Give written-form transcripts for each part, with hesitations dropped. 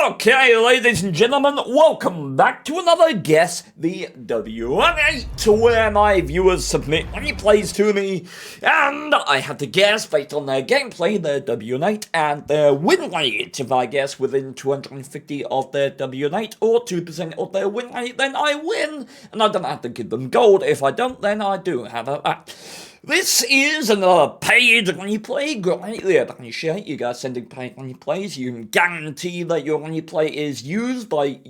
Okay, ladies and gentlemen, welcome back to another Guess the WN8, where my viewers submit replays to me, and I have to guess based on their gameplay, their WN8 and their win rate. If I guess within 250 of their WN8 or 2% of their win rate, then I win, and I don't have to give them gold. If I don't, then I do have a... This is another paid replay. Greatly appreciate you guys sending paid replays. You can guarantee that your replay is used by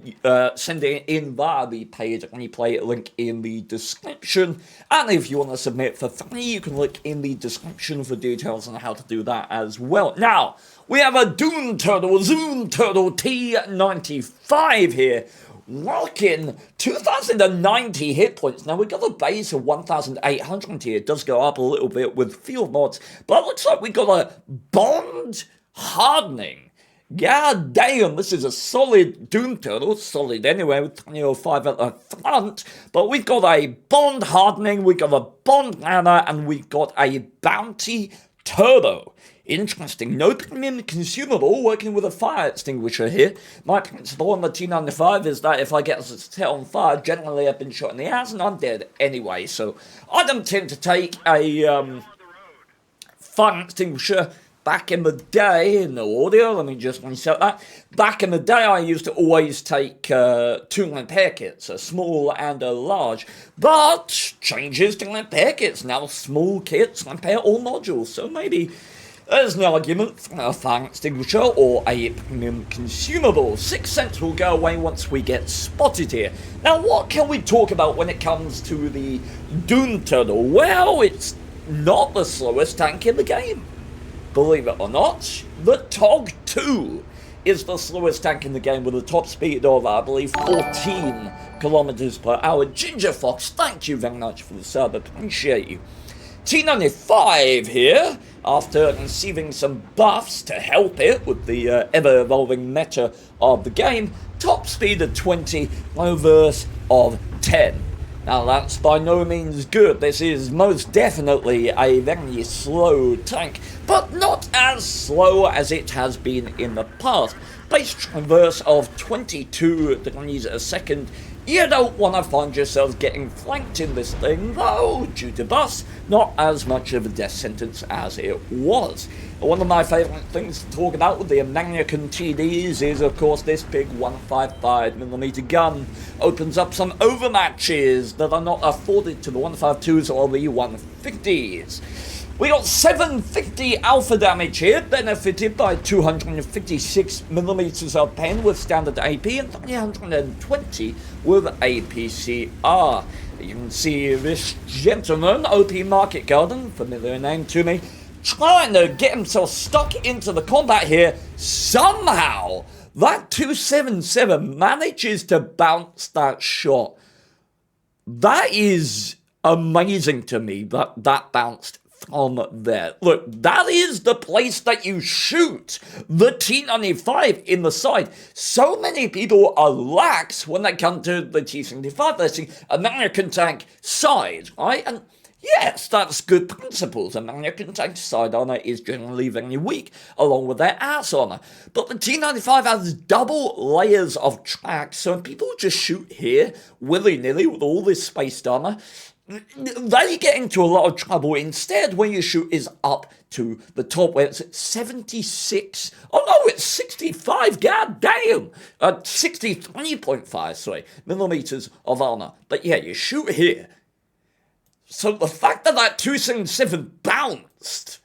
sending it in via the paid replay link in the description. And if you want to submit for free, you can look in the description for details on how to do that as well. Now, we have a Zoom Turtle T95 here. Rocking 2,090 hit points. Now, we got a base of 1,800 here. It does go up a little bit with field mods, but it looks like we got a bond hardening. God damn, this is a solid Doom Turtle. Solid anyway, with 2005 at the front. But we've got a bond hardening, we've got a bond rammer, and we've got a bounty turbo. Interesting. No premium consumable, working with a fire extinguisher here. My principle on the T95 is that if I get set on fire, generally I've been shot in the ass and I'm dead anyway. So I don't tend to take a fire extinguisher. Back in the day, in the audio, let me just reset that. Back in the day, I used to always take two repair kits, a small and a large. But changes to repair kits. Now small kits repair all modules. So maybe there's an argument for a fire extinguisher or a premium consumable. 6 cents will go away once we get spotted here. Now, what can we talk about when it comes to the Doom Turtle? Well, it's not the slowest tank in the game. Believe it or not, the TOG 2 is the slowest tank in the game with a top speed of, I believe, 14 kilometers per hour. Ginger Fox, thank you very much for the sub, appreciate you. T95 here, after receiving some buffs to help it with the ever-evolving meta of the game, top speed of 20, reverse of 10. Now that's by no means good. This is most definitely a very slow tank, but not as slow as it has been in the past. Base traverse of 22 degrees a second. You don't want to find yourself getting flanked in this thing, though, due to buffs, not as much of a death sentence as it was. One of my favourite things to talk about with the American TDs is, of course, this big 155mm gun. Opens up some overmatches that are not afforded to the 152s or the 150s. We got 750 alpha damage here, benefited by 256mm of pen with standard AP and 320 with APCR. You can see this gentleman, OP Market Garden, familiar name to me, trying to get himself stuck into the combat here. Somehow, that 277 manages to bounce that shot. That is amazing to me, that bounced from there. Look, that is the place that you shoot the T95 in the side. So many people are lax when they come to the T75. They're saying American tank side, right? And yes, that's good principles. American tank side armor is generally very weak, along with their ass armor. But the T95 has double layers of tracks, so when people just shoot here willy-nilly with all this spaced armor, they get into a lot of trouble. Instead, where you shoot is up to the top, where it's at 76. Oh no, it's 65. God damn, 63.5. Sorry, millimeters of armor. But yeah, you shoot here. So the fact that that 277 bounced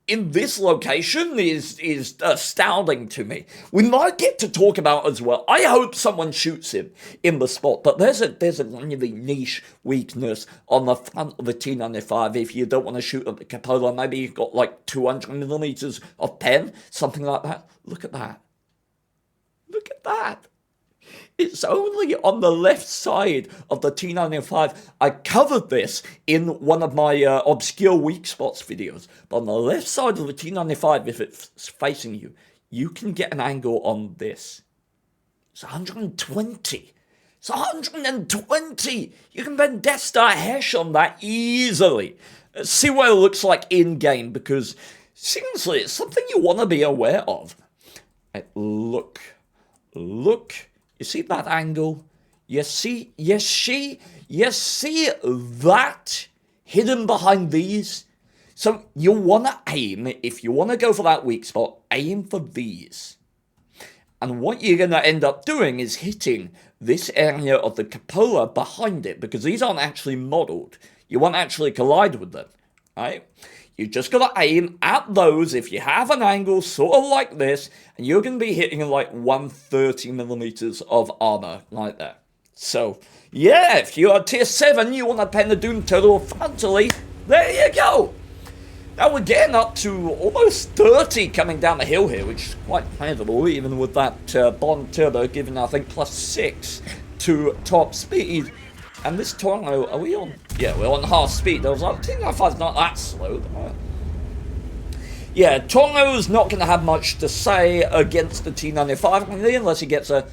in this location is astounding to me. We might get to talk about as well. I hope someone shoots him in the spot, but there's a really niche weakness on the front of the T95 if you don't want to shoot at the cupola. Maybe you've got like 200mm of pen, something like that. Look at that. Look at that. It's only on the left side of the T95. I covered this in one of my obscure weak spots videos. But on the left side of the T95, if it's facing you, you can get an angle on this. It's 120. It's 120. You can bend Death Star Hesh on that easily. See what it looks like in-game, because seriously, it's something you want to be aware of. Look look, you see that angle? You see that hidden behind these? So you want to aim, if you want to go for that weak spot, aim for these. And what you're going to end up doing is hitting this area of the cupola behind it, because these aren't actually modeled. You won't actually collide with them, right? You just got to aim at those if you have an angle sort of like this, and you're going to be hitting like 130 millimeters of armor like that. So, yeah, if you're a tier 7, you want to pen the Doom Turtle frontally, there you go. Now we're getting up to almost 30 coming down the hill here, which is quite incredible, even with that Bond Turbo giving, I think, +6 to top speed. And this Tornado, are we on? Yeah, we're on half speed. I was like, T95's not that slow. Yeah, Tornado's not going to have much to say against the T95 unless he gets a...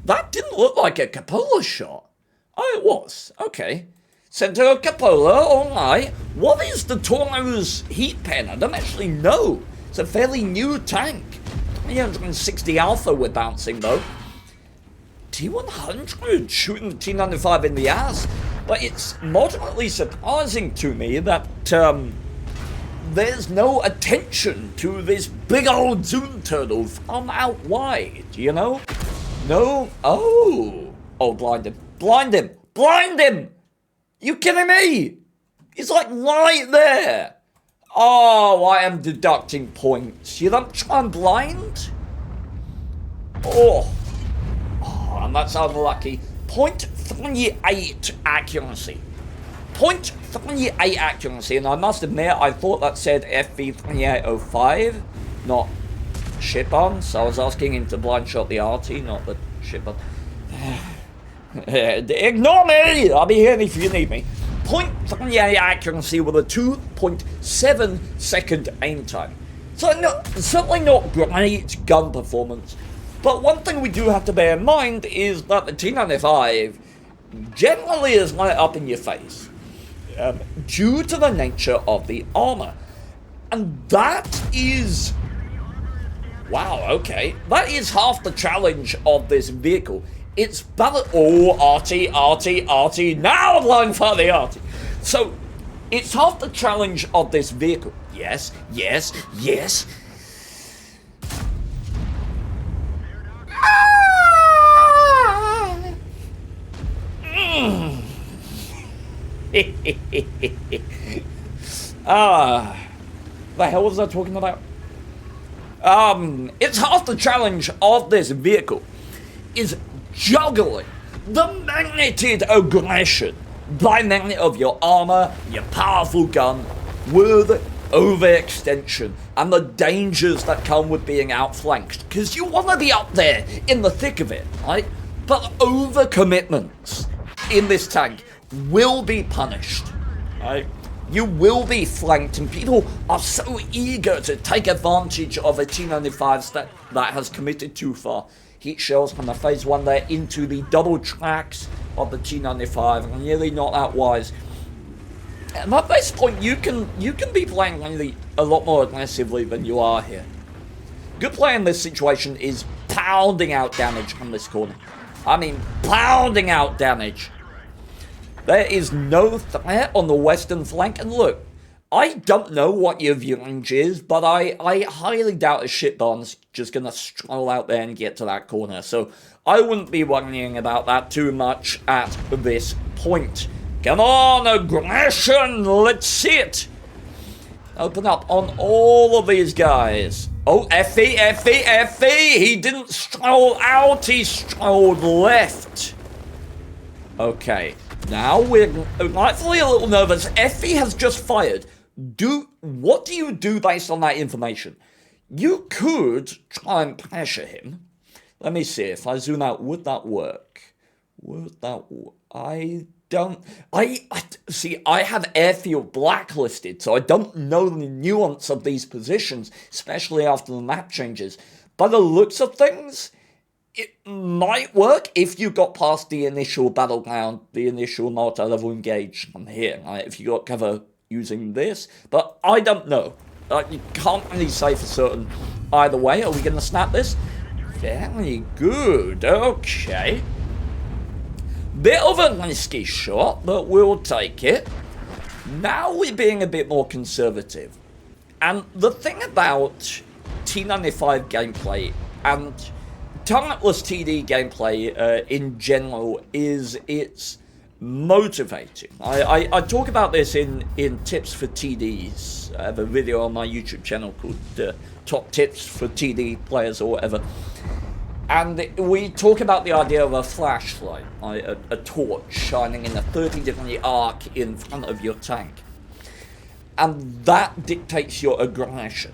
That didn't look like a cupola shot. Oh, it was. Okay. Center cupola, alright. What is the Tornado's heat pen? I don't actually know. It's a fairly new tank. 360 alpha we're bouncing though. T100 shooting the T95 in the ass. But it's moderately surprising to me that there's no attention to this big old Zoom Turtle from out wide, you know? No. Oh, blind him. Blind him. Blind him! You kidding me? He's like right there. Oh, I am deducting points. You don't try and blind? Oh, and that's unlucky. 0.38 accuracy. 0.38 accuracy, and I must admit, I thought that said FV3805, not shipon, so I was asking him to blind shot the RT, not the shipon. Ignore me! I'll be here if you need me. 0.38 accuracy with a 2.7 second aim time. So certainly not great gun performance. But one thing we do have to bear in mind is that the T95 generally is right up in your face. Due to the nature of the armor. And that is... Wow, okay. That is half the challenge of this vehicle. It's battle. Oh, RT. Now I'm blind for the RT. So, it's half the challenge of this vehicle. Yes. The hell was I talking about? It's half the challenge of this vehicle is juggling the magneted aggression by magnet of your armor, your powerful gun, with overextension and the dangers that come with being outflanked, because you want to be up there in the thick of it, right? But overcommitments in this tank will be punished, right? You will be flanked, and people are so eager to take advantage of a T95 that has committed too far. Heat shells from the phase 1 there into the double tracks of the T95, and really not that wise. And at this point, you can be playing really a lot more aggressively than you are here. Good play in this situation is pounding out damage from this corner. I mean, pounding out damage. There is no threat on the western flank, and look, I don't know what your view range is, but I highly doubt a shitbom's just gonna stroll out there and get to that corner, so I wouldn't be worrying about that too much at this point. Come on, aggression, let's see it! Open up on all of these guys. Oh, FE, he didn't stroll out, he strolled left. Okay. Now we're rightfully a little nervous. Effie has just fired. What do you do based on that information? You could try and pressure him. Let me see if I zoom out. Would that work? I see. I have airfield blacklisted, so I don't know the nuance of these positions, especially after the map changes. By the looks of things, it might work if you got past the initial battleground, the initial multi-level engage from here, right? If you got cover using this, but I don't know. You can't really say for certain either way. Are we going to snap this? Very good, okay. Bit of a risky shot, but we'll take it. Now we're being a bit more conservative. And the thing about T95 gameplay and talentless TD gameplay in general is it's motivating. I talk about this in tips for TDs. I have a video on my YouTube channel called Top Tips for TD Players or whatever. And we talk about the idea of a flashlight, a torch shining in a 30-degree arc in front of your tank. And that dictates your aggression.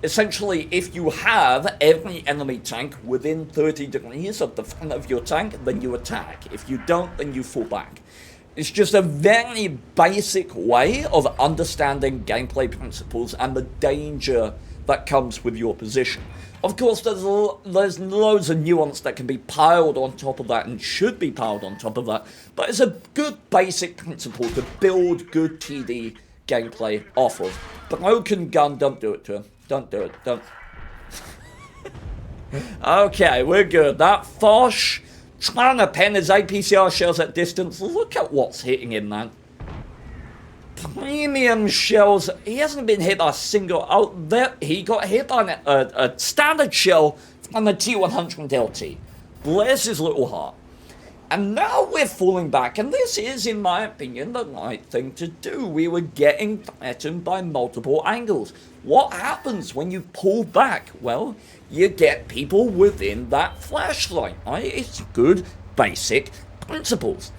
Essentially, if you have every enemy tank within 30 degrees of the front of your tank, then you attack. If you don't, then you fall back. It's just a very basic way of understanding gameplay principles and the danger that comes with your position. Of course, there's loads of nuance that can be piled on top of that and should be piled on top of that, but it's a good basic principle to build good TD gameplay off of. Broken gun, don't do it to him. Don't do it, don't. Okay, we're good. That Foch trying to pen his APCR shells at distance. Look at what's hitting him, man. Premium shells. He hasn't been hit by a single. Oh, there he got hit by a standard shell from the T100 LT. Bless his little heart. And now we're falling back, and this is, in my opinion, the right thing to do. We were getting threatened by multiple angles. What happens when you pull back? Well, you get people within that flashlight, right? It's good, basic principles.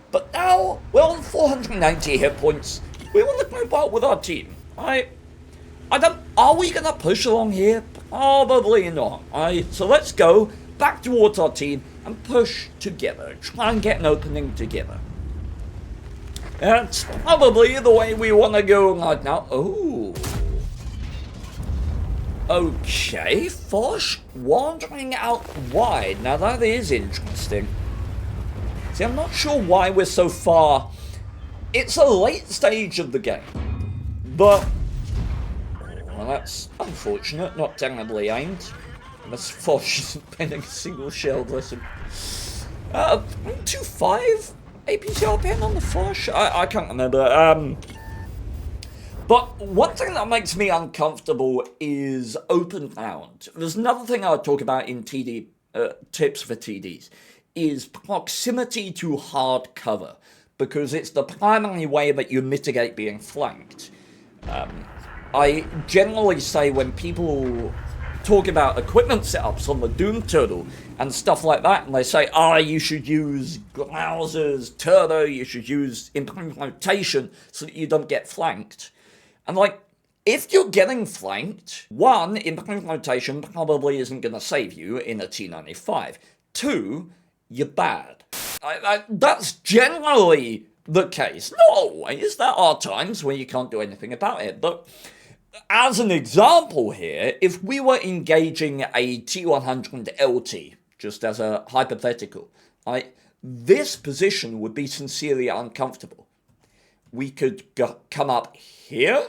But now, we're on 480 hit points. We want to group out with our team, right? Are we going to push along here? Probably not, right? So let's go back towards our team and push together. Try and get an opening together. That's probably the way we want to go right now. Oh. Okay, Foch wandering out wide. Now that is interesting. See, I'm not sure why we're so far. It's a late stage of the game. But, well, that's unfortunate. Not terribly aimed. Unless Foch isn't penning a single shell, bless him. 2.5 APCR pen on the Foch? I can't remember. But one thing that makes me uncomfortable is open round. There's another thing I would talk about in TD tips for TDs, is proximity to hard cover, because it's the primary way that you mitigate being flanked. I generally say when people talk about equipment setups on the Doom Turtle and stuff like that, and they say, you should use Grouser's Turbo, you should use improved rotation so that you don't get flanked. And like, if you're getting flanked, one, improved rotation probably isn't going to save you in a T95. Two, you're bad. That's generally the case. Not always. There are times where you can't do anything about it. But as an example here, if we were engaging a T100 LT, just as a hypothetical, right, this position would be sincerely uncomfortable. We could come up here,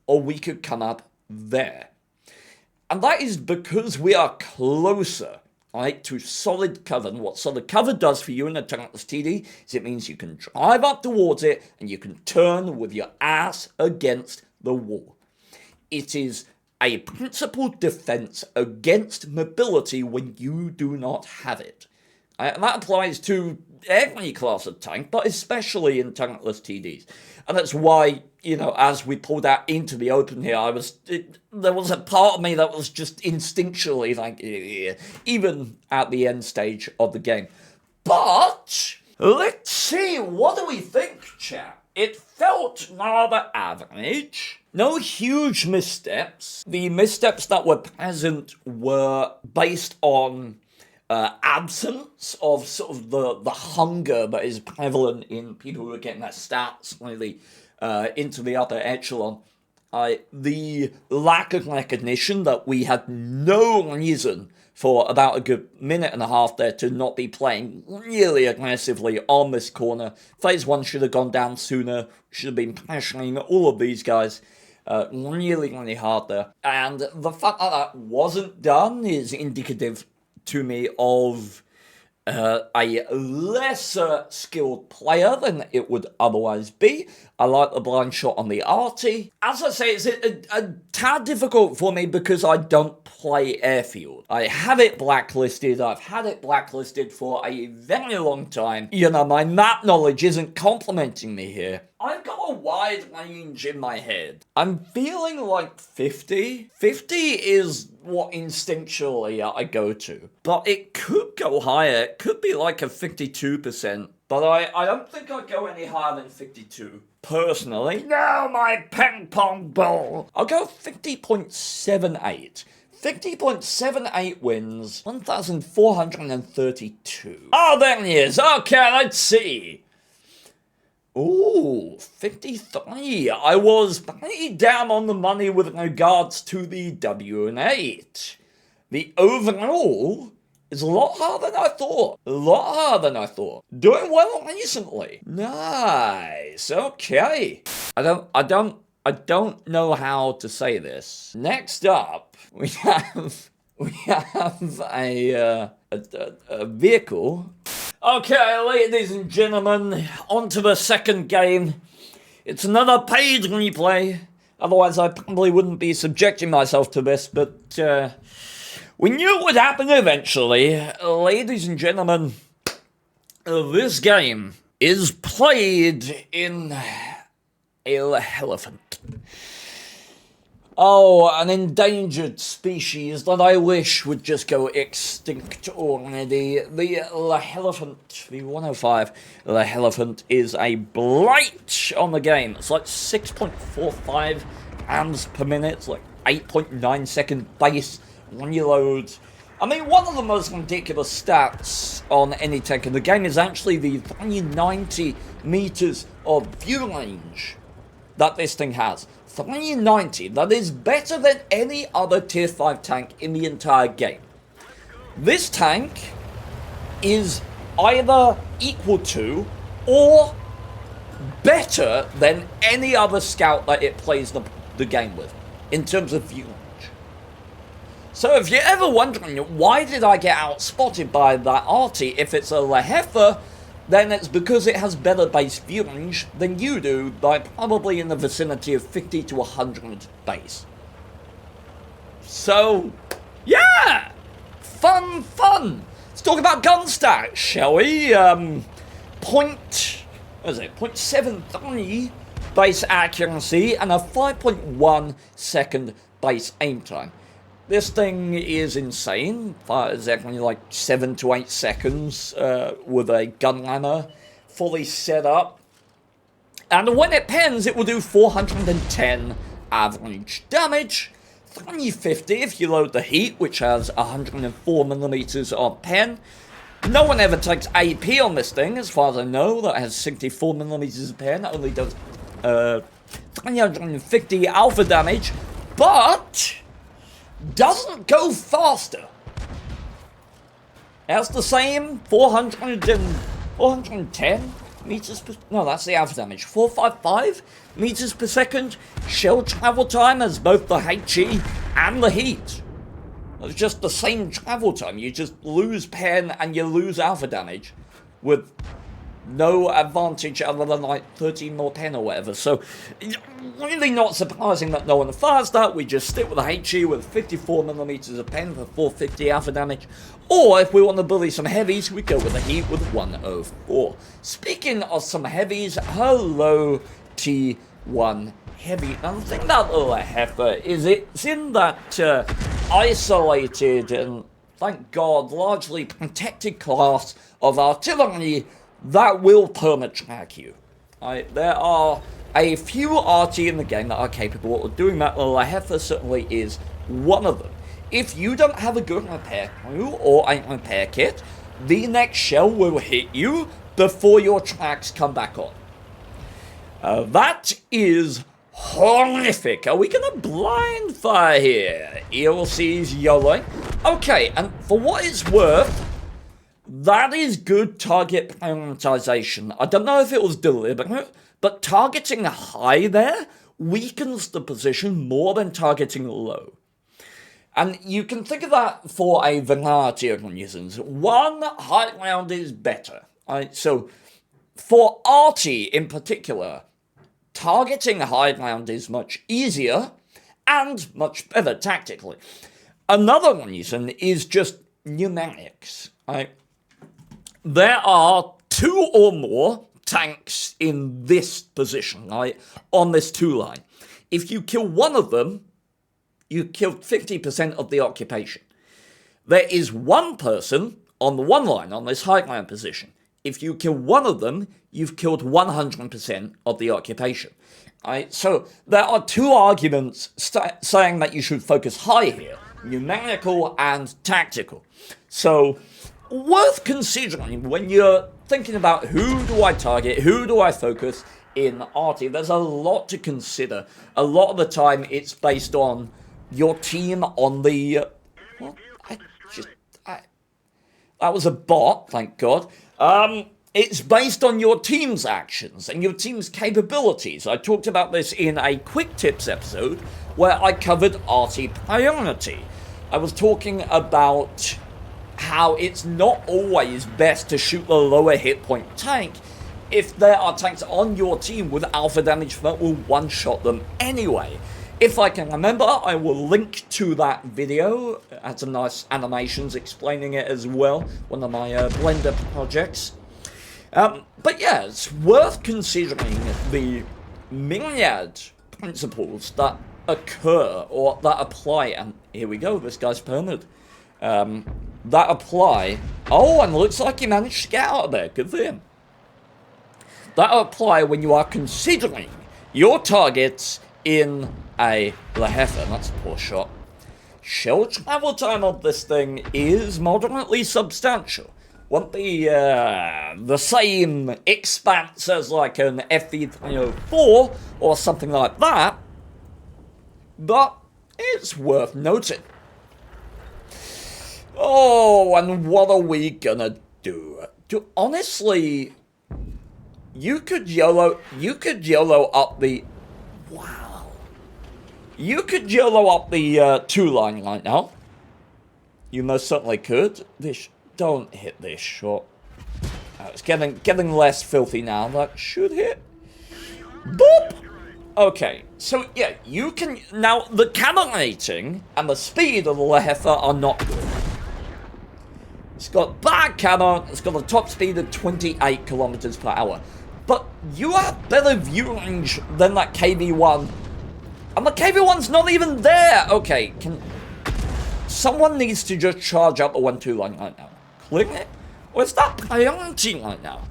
or we could come up there. And that is because we are closer, right, to solid cover. And what solid cover does for you in a talentless TD is it means you can drive up towards it and you can turn with your ass against the wall. It is a principled defense against mobility when you do not have it. And that applies to every class of tank, but especially in talentless TDs. And that's why, you know, as we pulled out into the open here, there was a part of me that was just instinctually like, even at the end stage of the game. But let's see, what do we think, chat? It felt rather average. No huge missteps. The missteps that were present were based on absence of sort of the hunger that is prevalent in people who are getting their stats slightly into the upper echelon. The lack of recognition that we had no reason for about a good minute and a half there to not be playing really aggressively on this corner. Phase 1 should have gone down sooner, should have been pressuring all of these guys. Really hard there. And the fact that that wasn't done is indicative to me of a lesser skilled player than it would otherwise be. I like the blind shot on the arty. As I say, it's a tad difficult for me because I don't play airfield. I have it blacklisted. I've had it blacklisted for a very long time. You know, my map knowledge isn't complimenting me here. I've got a wide range in my head. I'm feeling like 50. 50 is what instinctually I go to. But it could go higher. It could be like a 52%. But I don't think I'd go any higher than 52. Personally. Now my ping pong ball. I'll go 50.78. 50.78 wins, 1,432. Oh, there he is. Okay, let's see. Ooh, 53. I was pretty damn on the money with regards to the WN8. The overall is a lot harder than I thought. A lot harder than I thought. Doing well recently. Nice. Okay. I don't know how to say this. Next up, we have a vehicle. Okay, ladies and gentlemen, on to the second game. It's another paid replay. Otherwise, I probably wouldn't be subjecting myself to this, but we knew it would happen eventually. Ladies and gentlemen, this game is played in a elephant. Oh, an endangered species that I wish would just go extinct already. The LeFH, the 105 LeFH is a blight on the game. It's like 6.45 amps per minute. It's like 8.9 second base reload. I mean, one of the most ridiculous stats on any tank in the game is actually the 390 meters of view range that this thing has. 390, that is better than any other tier 5 tank in the entire game. This tank is either equal to or better than any other scout that it plays the game with in terms of view range. So if you're ever wondering why did I get outspotted by that arty if it's a LeFH, then it's because it has better base view range than you do, by probably in the vicinity of 50 to 100 base. So, yeah! Fun! Let's talk about gun stats, shall we? 0.73 base accuracy and a 5.1 second base aim time. This thing is insane. Fires exactly like 7 to 8 seconds with a gun rammer fully set up. And when it pens, it will do 410 average damage. 350 if you load the heat, which has 104mm of pen. No one ever takes AP on this thing, as far as I know. That has 64mm of pen. That only does 350 alpha damage. But doesn't go faster. That's the same 410 meters per... No, that's the alpha damage. 455 meters per second. Shell travel time as both the HE and the heat. It's just the same travel time. You just lose pen and you lose alpha damage with no advantage other than like 13 more pen or whatever. So really not surprising that no one fires that. We just stick with the HE with 54mm of pen for 450 alpha damage. Or if we want to bully some heavies, we go with the heat with 104. Speaking of some heavies, hello T1 heavy. Now the thing about the LeFH is it's in that isolated and, thank God, largely protected class of artillery that will perma-track you. There are a few RT in the game that are capable of doing that. LeFH certainly is one of them. If you don't have a good repair crew or a repair kit, the next shell will hit you before your tracks come back on. That is horrific. Are we gonna blind fire here? ELC's YOLO. Okay, and for what it's worth, that is good target prioritization. I don't know if it was deliberate, but targeting high there weakens the position more than targeting low. And you can think of that for a variety of reasons. One, high ground is better. Right? So for arty in particular, targeting high ground is much easier and much better tactically. Another reason is just numerics. Right? There are 2 or more tanks in this position, right, on this 2 line. If you kill one of them, you killed 50% of the occupation. There is 1 person on the 1 line on this high ground position. If you kill one of them, you've killed 100% of the occupation. Right? So there are 2 arguments saying that you should focus high here, numerical and tactical. So worth considering when you're thinking about who do I target, who do I focus in arty. There's a lot to consider. A lot of the time it's based on your team on the... Well, that was a bot, thank God. It's based on your team's actions and your team's capabilities. I talked about this in a quick tips episode where I covered arty priority. I was talking about how it's not always best to shoot the lower hit point tank if there are tanks on your team with alpha damage that will one-shot them anyway. If I can remember, I will link to that video. It had some nice animations explaining it as well, one of my Blender projects. But yeah, it's worth considering the myriad principles that occur or that apply, and here we go, this guy's permanent. That apply. Oh, and looks like he managed to get out of there. Good for him. That apply when you are considering your targets in a LeFH. That's a poor shot. Shell travel time of this thing is moderately substantial. Won't be the same expanse as like an FV304 or something like that, but it's worth noting. Oh, and what are we gonna do? Honestly, you could YOLO up the... Wow. You could YOLO up the 2 line right now. You most certainly could. Don't hit this shot. It's getting less filthy now. That should hit. Boop! Okay, so yeah, you can... Now, the cannonading and the speed of the LeFH are not good. It's got bad cannon, it's got a top speed of 28 kilometers per hour. But you have better view range than that KV-1. And the KV-1's not even there! Okay, someone needs to just charge up the 1-2 line right now. Click it? Or is that priority right now?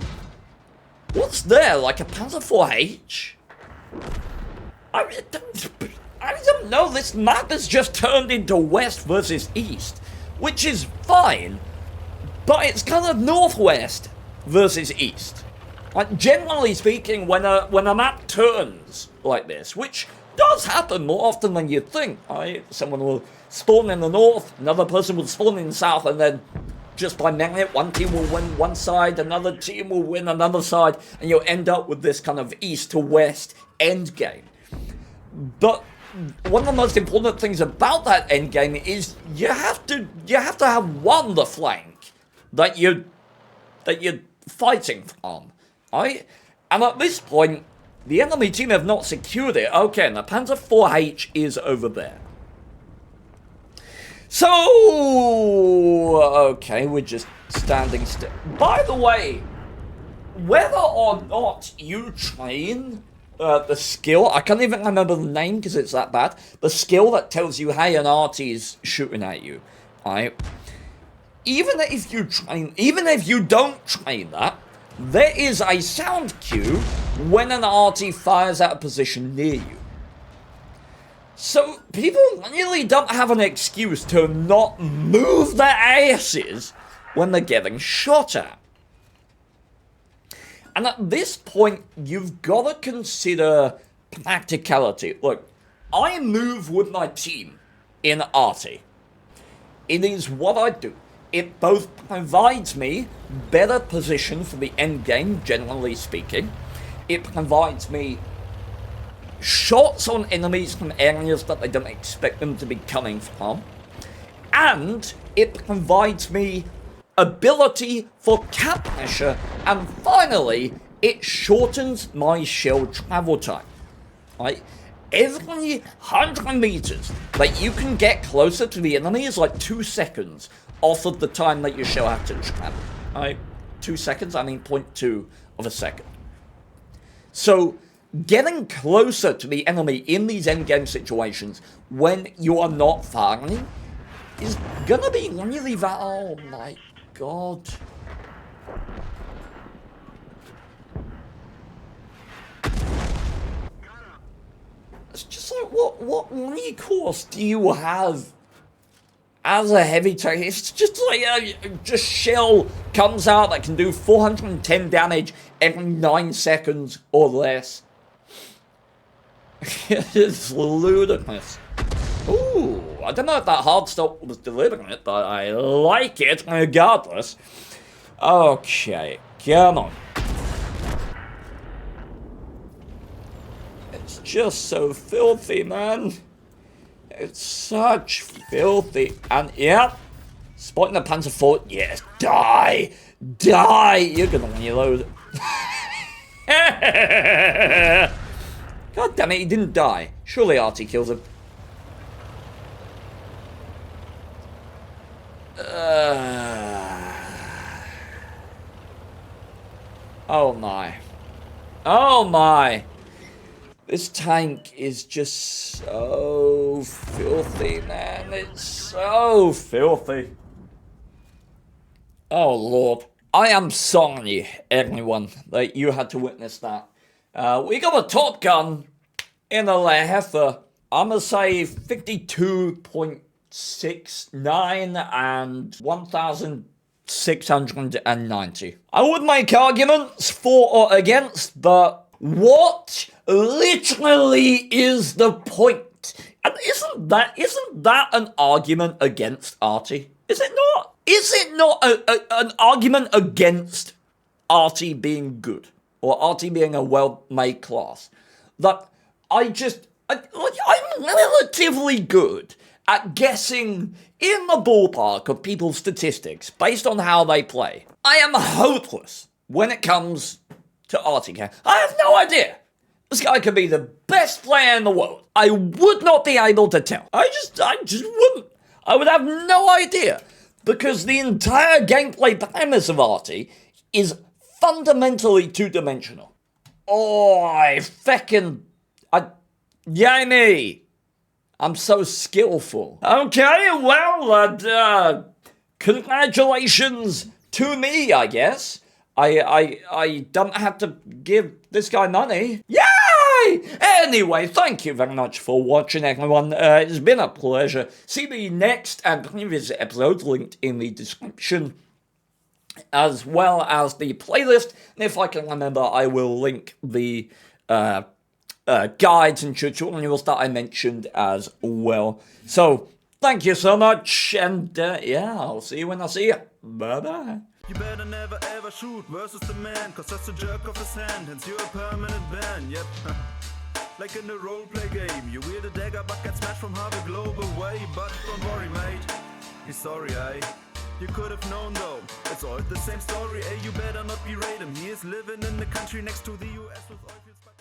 What's there, like a Panzer 4H? I don't know, this map has just turned into west versus east, which is fine, but it's kind of northwest versus east. Like, generally speaking, when a map turns like this, which does happen more often than you think, right? Someone will spawn in the north, another person will spawn in the south, and then just by merit, one team will win one side, another team will win another side, and you'll end up with this kind of east to west endgame. But one of the most important things about that endgame is you have to have won the flank that you're fighting from, right? And at this point, the enemy team have not secured it. Okay, and the Panzer 4H is over there. So, okay, we're just standing still. By the way, whether or not you train the skill, I can't even remember the name because it's that bad, the skill that tells you, hey, an arty's shooting at you, right? Even if you don't train that, there is a sound cue when an arty fires at a position near you. So people really don't have an excuse to not move their asses when they're getting shot at. And at this point, you've got to consider practicality. Look, I move with my team in arty. It is what I do. It both provides me better position for the end game, generally speaking. It provides me shots on enemies from areas that I don't expect them to be coming from. And it provides me ability for cap pressure. And finally, it shortens my shell travel time. Right? Every 100 meters that you can get closer to the enemy is like 2 seconds off of the time that your shell has to travel. Right? 2 seconds, I mean 0.2 of a second. So, getting closer to the enemy in these endgame situations when you are not firing is gonna be really that. Oh my god. It's just like, what recourse do you have as a heavy tank? It's just like just shell comes out that can do 410 damage every 9 seconds or less. It's ludicrous. Ooh, I don't know if that hard stop was delivering it, but I like it regardless. Okay, come on. It's just so filthy, man. It's such filthy. And, yep. Spotting the Panzer IV. Yes, die. Die. You're gonna reload. God damn it, he didn't die. Surely Artie kills him. Oh my. Oh my. This tank is just so filthy, man. It's so filthy. Oh lord. I am sorry, everyone, that you had to witness that. We got a Top Gun in a LeFH. I'm gonna say 52.69 and 1,690. I would make arguments for or against, but what literally is the point? And isn't that an argument against Artie? Is it not? Is it not an argument against Artie being good? Or Artie being a well-made class? That I'm relatively good at guessing in the ballpark of people's statistics based on how they play. I am hopeless when it comes to Artie. I have no idea. This guy could be the best player in the world. I would not be able to tell. I just wouldn't. I would have no idea. Because the entire gameplay premise of Artie is fundamentally two-dimensional. Oh, yay me. I'm so skillful. Okay, well, congratulations to me, I guess. I don't have to give this guy money. Yay! Anyway, thank you very much for watching, everyone. It's been a pleasure. See the next and previous episodes linked in the description, as well as the playlist. And if I can remember, I will link the guides and tutorials that I mentioned as well. So, thank you so much, and yeah, I'll see you when I see you. Bye-bye. You better never ever shoot versus the man, cause that's a jerk of his hand, hence you're a permanent ban, yep. Like in a roleplay game, you wield a dagger but get smashed from half a globe away. But don't worry mate, he's sorry you could have known though, it's all the same story, you better not berate him. He is living in the country next to the US with oil.